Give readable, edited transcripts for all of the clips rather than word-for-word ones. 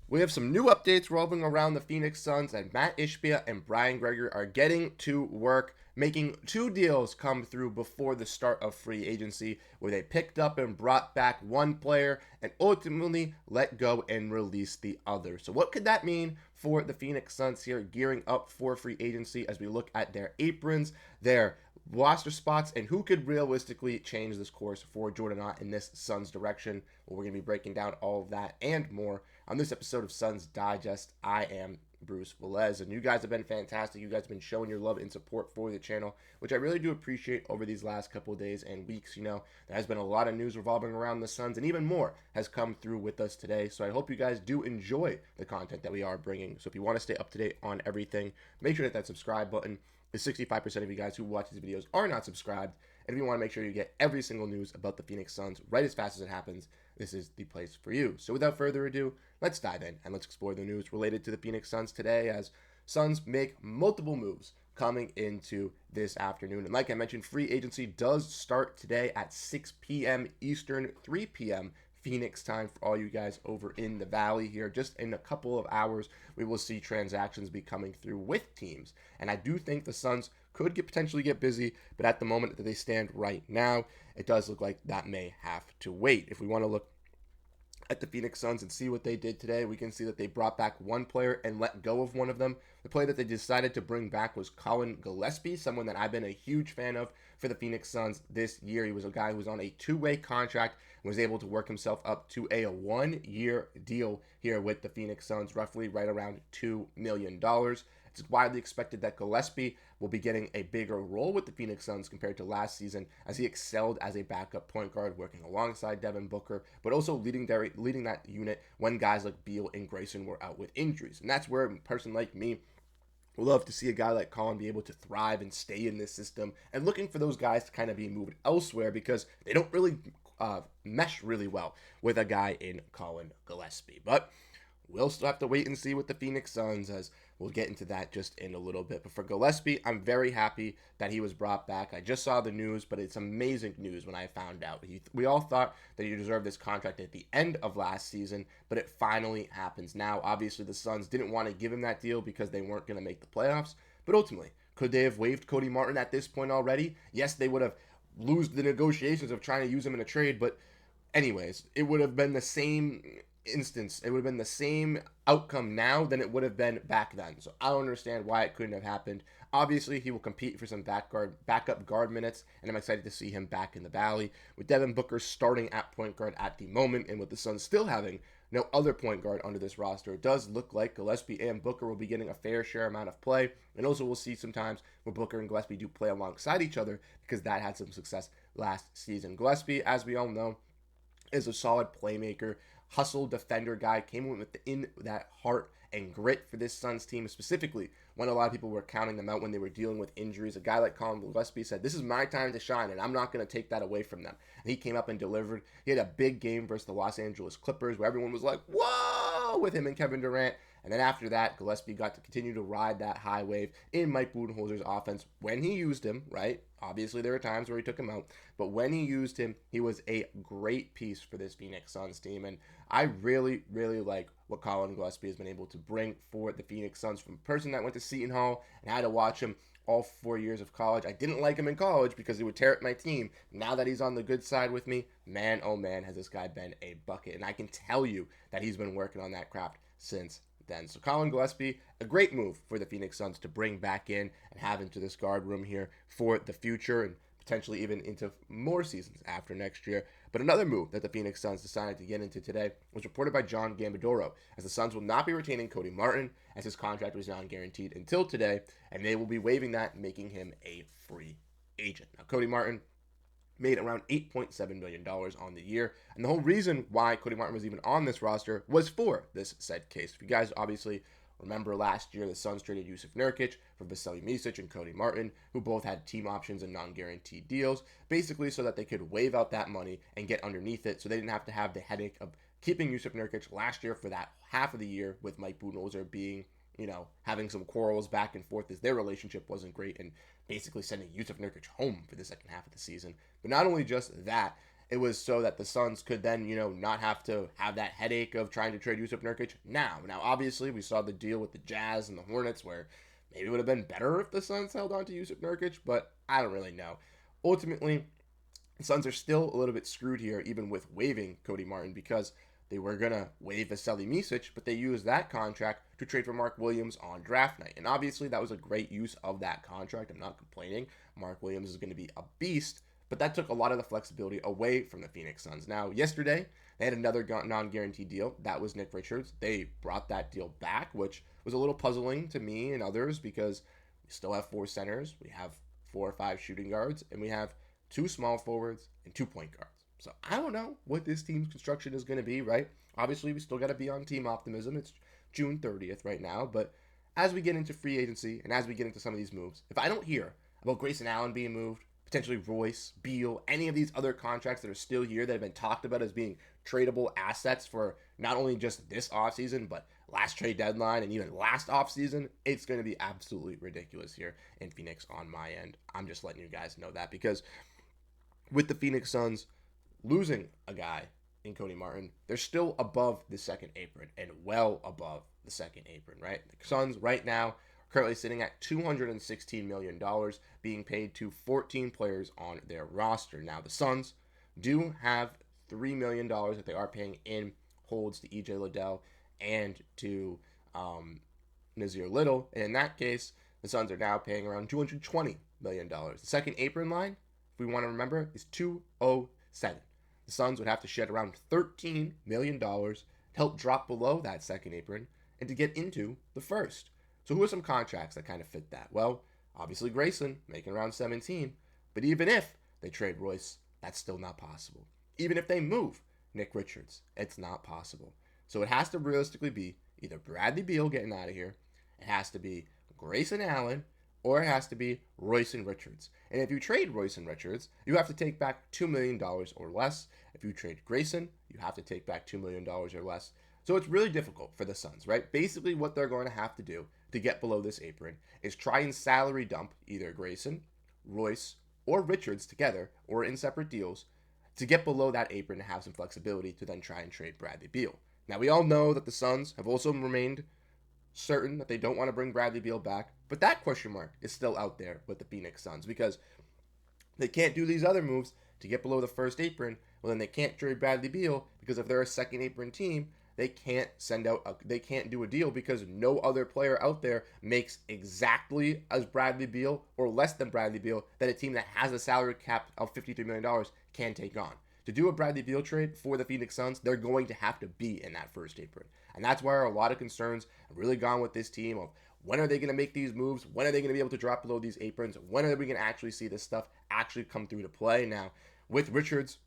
We have some new updates revolving around the Phoenix Suns, and Matt Ishbia and Brian Gregory are getting to work making two deals come through before the start of free agency, where they picked up and brought back one player and ultimately let go and release the other. So, what could that mean for the Phoenix Suns here, gearing up for free agency as we look at their aprons, their roster spots, and who could realistically change this course for Jordan Ott in this Suns direction? Well, we're going to be breaking down all of that and more on this episode of Suns Digest. I am Bruce Veliz, and you guys have been fantastic. You guys have been showing your love and support for the channel, which I really do appreciate over these last couple of days and weeks. You know, there has been a lot of news revolving around the Suns, and even more has come through with us today. So I hope you guys do enjoy the content that we are bringing. So if you want to stay up to date on everything, make sure to hit that subscribe button. The 65% of you guys who watch these videos are not subscribed. And if you want to make sure you get every single news about the Phoenix Suns right as fast as it happens, this is the place for you. So without further ado, let's dive in and let's explore the news related to the Phoenix Suns today, as Suns make multiple moves coming into this afternoon. And like I mentioned, free agency does start today at 6 p.m. Eastern, 3 p.m. Phoenix time for all you guys over in the Valley here. Just in a couple of hours, we will see transactions be coming through with teams. And I do think the Suns could potentially get busy, but at the moment that they stand right now, it does look like that may have to wait. If we want to look at the Phoenix Suns and see what they did today, we can see that they brought back one player and let go of one of them. The player that they decided to bring back was Colin Gillespie, someone that I've been a huge fan of for the Phoenix Suns this year. He was a guy who was on a two-way contract and was able to work himself up to a one-year deal here with the Phoenix Suns, roughly right around $2 million. It's widely expected that Gillespie will be getting a bigger role with the Phoenix Suns compared to last season, as he excelled as a backup point guard, working alongside Devin Booker, but also leading that unit when guys like Beal and Grayson were out with injuries. And that's where a person like me would love to see a guy like Colin be able to thrive and stay in this system, and looking for those guys to kind of be moved elsewhere because they don't really mesh really well with a guy in Colin Gillespie. But we'll still have to wait and see with the Phoenix Suns, as we'll get into that just in a little bit. But for Gillespie, I'm very happy that he was brought back. I just saw the news, but it's amazing news when I found out. We all thought that he deserved this contract at the end of last season, but it finally happens now. Obviously, the Suns didn't want to give him that deal because they weren't going to make the playoffs, but ultimately, could they have waived Cody Martin at this point already? Yes, they would have lose the negotiations of trying to use him in a trade, but anyways, it would have been the same instance. It would have been the same outcome now than it would have been back then. So I don't understand why it couldn't have happened. Obviously, he will compete for some backup guard minutes, and I'm excited to see him back in the Valley, with Devin Booker starting at point guard at the moment, and with the Suns still having no other point guard under this roster. It does look like Gillespie and Booker will be getting a fair share amount of play, and also we'll see sometimes where Booker and Gillespie do play alongside each other, because that had some success last season. Gillespie, as we all know, is a solid playmaker, hustle defender guy, came in that heart and grit for this Suns team, specifically when a lot of people were counting them out when they were dealing with injuries. A guy like Colin Gillespie said, "This is my time to shine, and I'm not going to take that away from them." And he came up and delivered. He had a big game versus the Los Angeles Clippers, where everyone was like, "Whoa!" with him and Kevin Durant. And then after that, Gillespie got to continue to ride that high wave in Mike Budenholzer's offense when he used him, right? Obviously, there were times where he took him out, but when he used him, he was a great piece for this Phoenix Suns team. And I really, really like what Colin Gillespie has been able to bring for the Phoenix Suns, from a person that went to Seton Hall and had to watch him all 4 years of college. I didn't like him in college because he would tear up my team. Now that he's on the good side with me, man, oh man, has this guy been a bucket. And I can tell you that he's been working on that craft since then. So Colin Gillespie, a great move for the Phoenix Suns to bring back in and have into this guard room here for the future, and potentially even into more seasons after next year. But another move that the Phoenix Suns decided to get into today was reported by John Gambadoro, as the Suns will not be retaining Cody Martin, as his contract was non-guaranteed until today, and they will be waiving that, making him a free agent. Now, Cody Martin made around $8.7 million on the year. And the whole reason why Cody Martin was even on this roster was for this said case. If you guys obviously remember last year, the Suns traded Jusuf Nurkic for Vasilij Micic and Cody Martin, who both had team options and non-guaranteed deals, basically so that they could waive out that money and get underneath it, so they didn't have to have the headache of keeping Jusuf Nurkic last year for that half of the year, with Mike Budenholzer being, having some quarrels back and forth as their relationship wasn't great, and basically sending Jusuf Nurkic home for the second half of the season. But not only just that, it was so that the Suns could then, not have to have that headache of trying to trade Yusuf Nurkic now. Obviously, we saw the deal with the Jazz and the Hornets where maybe it would have been better if the Suns held on to Yusuf Nurkic, but I don't really know. Ultimately, the Suns are still a little bit screwed here, even with waiving Cody Martin, because they were going to waive Vasilije Micic, but they used that contract to trade for Mark Williams on draft night. And obviously, that was a great use of that contract. I'm not complaining. Mark Williams is going to be a beast, but that took a lot of the flexibility away from the Phoenix Suns. Now, yesterday, they had another non-guaranteed deal. That was Nick Richards. They brought that deal back, which was a little puzzling to me and others because we still have 4 centers. We have 4 or 5 shooting guards, and we have 2 small forwards and 2 point guards. So I don't know what this team's construction is going to be, right? Obviously, we still got to be on team optimism. It's June 30th right now. But as we get into free agency and as we get into some of these moves, if I don't hear about Grayson Allen being moved, potentially Royce, Beal, any of these other contracts that are still here that have been talked about as being tradable assets for not only just this offseason, but last trade deadline and even last offseason, it's going to be absolutely ridiculous here in Phoenix on my end. I'm just letting you guys know that because with the Phoenix Suns losing a guy in Cody Martin, they're still above the second apron and well above the second apron, right? The Suns right now are currently sitting at $216 million being paid to 14 players on their roster. Now, the Suns do have $3 million that they are paying in holds to EJ Liddell and to Nazir Little. And in that case, the Suns are now paying around $220 million. The second apron line, if we want to remember, is 207. The Suns would have to shed around $13 million to help drop below that second apron and to get into the first. So who are some contracts that kind of fit that? Well, obviously Grayson, making around 17. But even if they trade Royce, that's still not possible. Even if they move Nick Richards, it's not possible. So it has to realistically be either Bradley Beal getting out of here, it has to be Grayson Allen, or it has to be Royce and Richards. And if you trade Royce and Richards, you have to take back $2 million or less. If you trade Grayson, you have to take back $2 million or less. So it's really difficult for the Suns, right? Basically, what they're going to have to do to get below this apron is try and salary dump either Grayson, Royce, or Richards together or in separate deals to get below that apron and have some flexibility to then try and trade Bradley Beal. Now, we all know that the Suns have also remained certain that they don't want to bring Bradley Beal back, but that question mark is still out there with the Phoenix Suns because they can't do these other moves to get below the first apron. Well, then they can't trade Bradley Beal because if they're a second apron team, they can't they can't do a deal because no other player out there makes exactly as Bradley Beal or less than Bradley Beal that a team that has a salary cap of $53 million can take on. To do a Bradley Beal trade for the Phoenix Suns, they're going to have to be in that first apron. And that's where a lot of concerns have really gone with this team of when are they going to make these moves? When are they going to be able to drop below these aprons? When are we going to actually see this stuff actually come through to play? Now, with Richards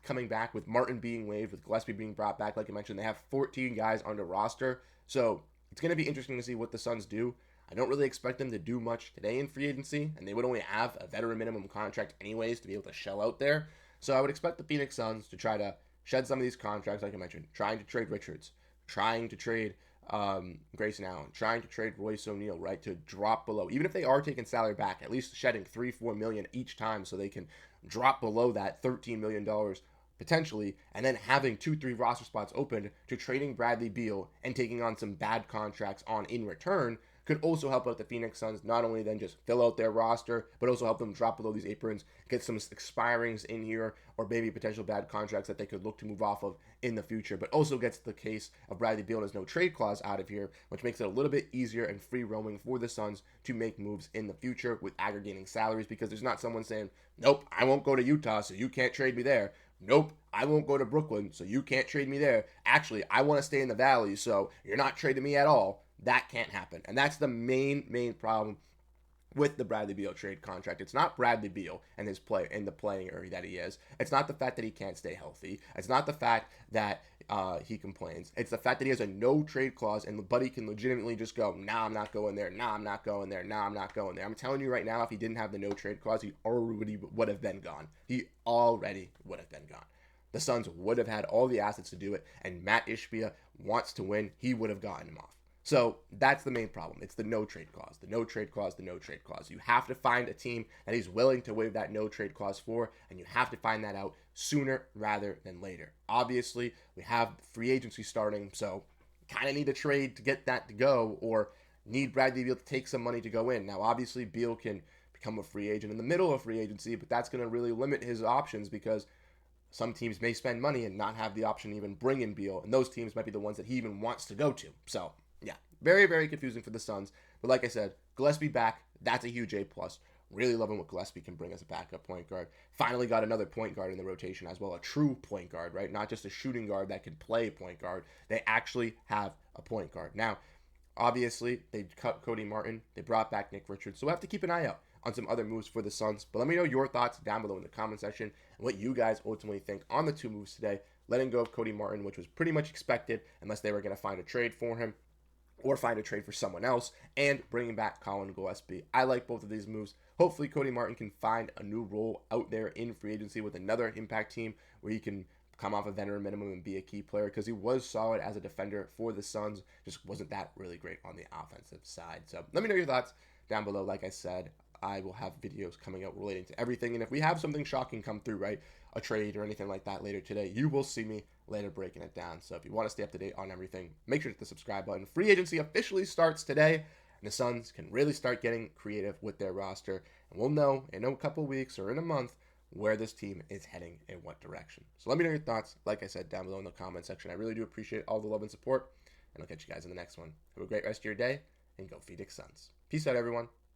coming back, with Martin being waived, with Gillespie being brought back, like I mentioned, they have 14 guys on the roster. So it's going to be interesting to see what the Suns do. I don't really expect them to do much today in free agency, and they would only have a veteran minimum contract anyways to be able to shell out there. So I would expect the Phoenix Suns to try to shed some of these contracts, like I mentioned, trying to trade Richards, trying to trade Grayson Allen, trying to trade Royce O'Neal, right, to drop below. Even if they are taking salary back, at least shedding $3-4 million each time so they can drop below that $13 million potentially, and then having 2-3 roster spots open to trading Bradley Beal and taking on some bad contracts on in return could also help out the Phoenix Suns, not only then just fill out their roster, but also help them drop below these aprons, get some expirings in here, or maybe potential bad contracts that they could look to move off of in the future, but also gets the case of Bradley Beal and his no trade clause out of here, which makes it a little bit easier and free roaming for the Suns to make moves in the future with aggregating salaries, because there's not someone saying, nope, I won't go to Utah, so you can't trade me there. Nope, I won't go to Brooklyn, so you can't trade me there. Actually, I want to stay in the Valley, so you're not trading me at all. That can't happen. And that's the main problem with the Bradley Beal trade contract. It's not Bradley Beal and his play in the playing area that he is. It's not the fact that he can't stay healthy. It's not the fact that he complains. It's the fact that he has a no trade clause and Buddy can legitimately just go, nah, I'm not going there. Nah, I'm not going there. Nah, I'm not going there. I'm telling you right now, if he didn't have the no trade clause, he already would have been gone. He already would have been gone. The Suns would have had all the assets to do it, and Matt Ishbia wants to win. He would have gotten him off. So that's the main problem. It's the no trade clause, the no trade clause, the no trade clause. You have to find a team that he's willing to waive that no trade clause for, and you have to find that out sooner rather than later. Obviously, we have free agency starting, so kind of need a trade to get that to go, or need Bradley Beal to take some money to go in. Now, obviously, Beal can become a free agent in the middle of free agency, but that's going to really limit his options because some teams may spend money and not have the option to even bring in Beal, and those teams might be the ones that he even wants to go to. So, yeah, very, very confusing for the Suns. But like I said, Gillespie back, that's a huge A+. Really loving what Gillespie can bring as a backup point guard. Finally got another point guard in the rotation as well, a true point guard, right? Not just a shooting guard that can play point guard. They actually have a point guard. Now, obviously, they cut Cody Martin. They brought back Nick Richards. So we'll have to keep an eye out on some other moves for the Suns. But let me know your thoughts down below in the comment section and what you guys ultimately think on the two moves today. Letting go of Cody Martin, which was pretty much expected unless they were going to find a trade for him or find a trade for someone else, and bringing back Colin Gillespie. I like both of these moves. Hopefully, Cody Martin can find a new role out there in free agency with another impact team where he can come off a veteran minimum and be a key player, because he was solid as a defender for the Suns, just wasn't that really great on the offensive side. So let me know your thoughts down below. Like I said, I will have videos coming out relating to everything, and if we have something shocking come through, right, a trade or anything like that later today, you will see me later breaking it down. So if you want to stay up to date on everything, make sure to hit the subscribe button. Free agency officially starts today, and the Suns can really start getting creative with their roster, and we'll know in a couple weeks or in a month where this team is heading in what direction. So let me know your thoughts, like I said, down below in the comment section. I really do appreciate all the love and support, and I'll catch you guys in the next one. Have a great rest of your day, and go Phoenix Suns. Peace out, everyone.